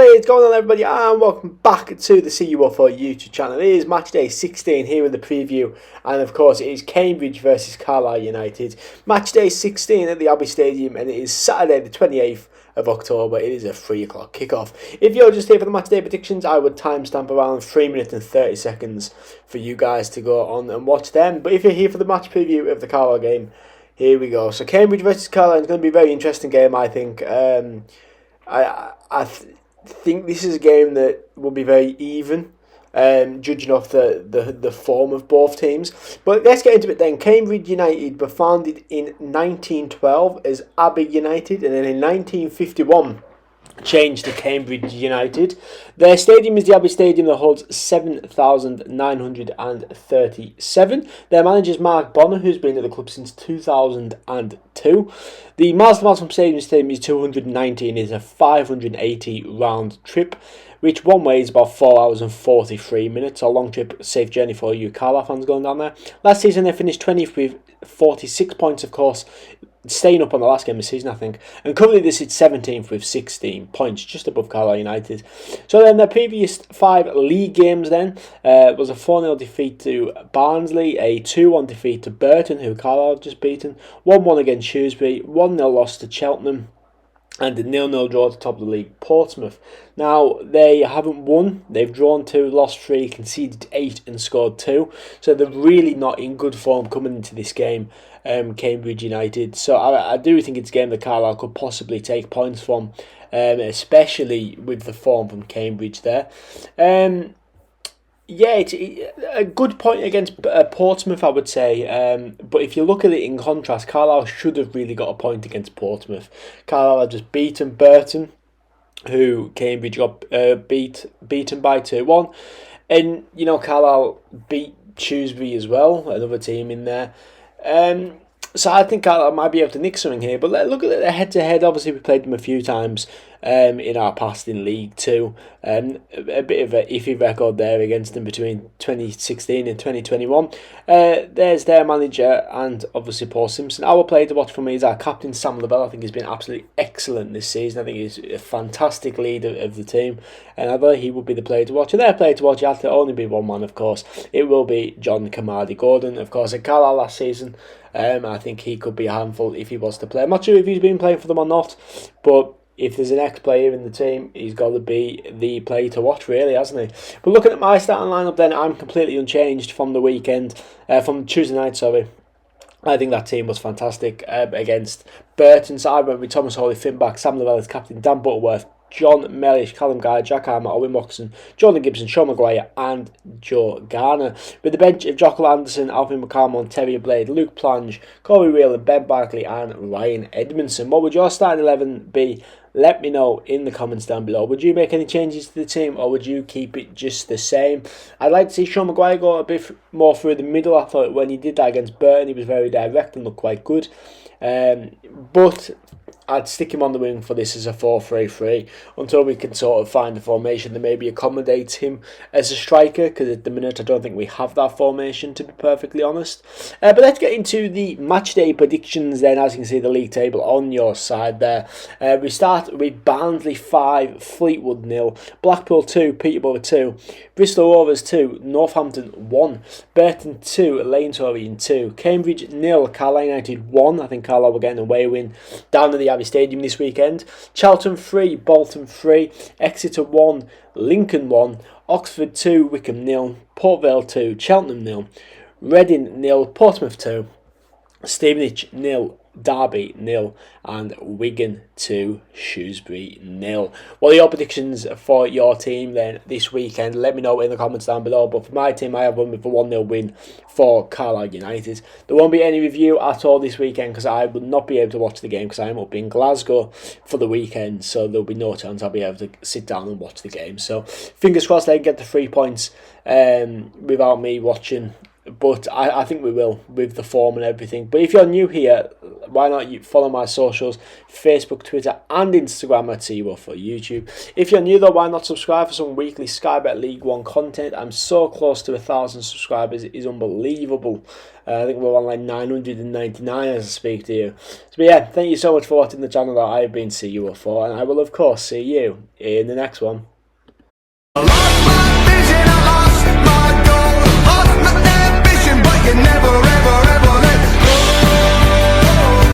What's going on, everybody, and welcome back to the CUFO YouTube channel. It is Matchday 16 here with the preview, and of course it is Cambridge versus Carlisle United. Matchday 16 at the Abbey Stadium, and it is Saturday the 28th of October. It is a 3 o'clock kickoff. If you're just here for the Matchday predictions, I would timestamp around 3 minutes and 30 seconds for you guys to go on and watch them. But if you're here for the match preview of the Carlisle game, here we go. So Cambridge versus Carlisle is going to be a very interesting game, I think. I think this is a game that will be very even, judging off the form of both teams. But let's get into it then. Cambridge United were founded in 1912 as Abbey United, and then in 1951 changed to Cambridge United. Their stadium is the Abbey Stadium that holds 7,937. Their manager is Mark Bonner, who's been at the club since 2002. The miles to miles from stadium is 290 and is a 580 round trip, which one way is about 4 hours and 43 minutes. A long trip, safe journey for you Carlisle fans going down there. Last season they finished 20th with 46 points, of course, staying up on the last game of the season, I think. And currently this is 17th with 16 points, just above Carlisle United. So then their previous 5 league games then was a 4-0 defeat to Barnsley, a 2-1 defeat to Burton, who Carlisle had just beaten, 1-1 against Shrewsbury, 1-0 loss to Cheltenham, and a 0-0 draw at the top of the league, Portsmouth. Now, they haven't won. They've drawn 2, lost 3, conceded 8 and scored 2. So they're really not in good form coming into this game, Cambridge United. So I do think it's a game that Carlisle could possibly take points from, especially with the form from Cambridge there. Yeah, it's a good point against Portsmouth, I would say. But if you look at it in contrast, Carlisle should have really got a point against Portsmouth. Carlisle have just beaten Burton, who Cambridge got beaten by 2-1. And, you know, Carlisle beat Shrewsbury as well, another team in there. So I think Carlisle might be able to nick something here. But let's look at the head-to-head. Obviously, we played them a few times in our past in League 2. A bit of an iffy record there against them between 2016 and 2021. There's their manager and obviously Paul Simpson. Our player to watch for me is our captain, Sam Lavelle. I think he's been absolutely excellent this season. I think he's a fantastic leader of the team. And I thought he would be the player to watch. And their player to watch, it has to only be one man, of course. It will be John Kamadi-Gordon, of course, at Carlisle last season. I think he could be a handful if he was to play. I'm not sure if he's been playing for them or not, but if there's an ex-player in the team, he's got to be the player to watch, really, hasn't he? But looking at my starting lineup then, I'm completely unchanged from the weekend, from Tuesday night, sorry. I think that team was fantastic against Burton. So I went with Thomas Hawley, Finback, Sam Lavelle as captain, Dan Butterworth, John Mellish, Callum Guy, Jack Harmer, Owen Moxon, Jordan Gibson, Sean Maguire and Joe Garner. With the bench of Jockle Anderson, Alfie McCarmon, Terry Blade, Luke Plange, Corey Whelan, Ben Barkley and Ryan Edmondson. What would your starting 11 be? Let me know in the comments down below. Would you make any changes to the team or would you keep it just the same? I'd like to see Sean Maguire go a bit more through the middle. I thought when he did that against Burton, he was very direct and looked quite good. But I'd stick him on the wing for this as a 4-3-3 until we can sort of find a formation that maybe accommodates him as a striker, because at the minute I don't think we have that formation, to be perfectly honest. But let's get into the matchday predictions then. As you can see, the league table on your side there. We start with Barnsley 5, Fleetwood 0, Blackpool 2, Peterborough 2, Bristol Rovers 2, Northampton 1, Burton 2, Leyton 2, Cambridge 0, Carlisle United 1. I think Carlisle will get an away win down at the Abbey Stadium this weekend. Charlton 3, Bolton 3, Exeter 1, Lincoln 1, Oxford 2, Wickham 0, Port Vale 2, Cheltenham 0, Reading 0, Portsmouth 2, Stevenage 0, Derby 0 and Wigan 2, Shrewsbury 0. What are your predictions for your team then this weekend? Let me know in the comments down below. But for my team, I have one with a 1-0 win for Carlisle United. There won't be any review at all this weekend because I will not be able to watch the game because I am up in Glasgow for the weekend, so there'll be no chance I'll be able to sit down and watch the game. So fingers crossed they get the 3 points without me watching But I think we will with the form and everything. But if you're new here, why not you follow my socials, Facebook, Twitter and Instagram at TWolf for YouTube. If you're new though, why not subscribe for some weekly Sky Bet League One content? I'm so close to 1,000 subscribers, it is unbelievable. I think we're on like 999 as I speak to you. So yeah, thank you so much for watching the channel that I've been TWolf for, and I will of course see you in the next one.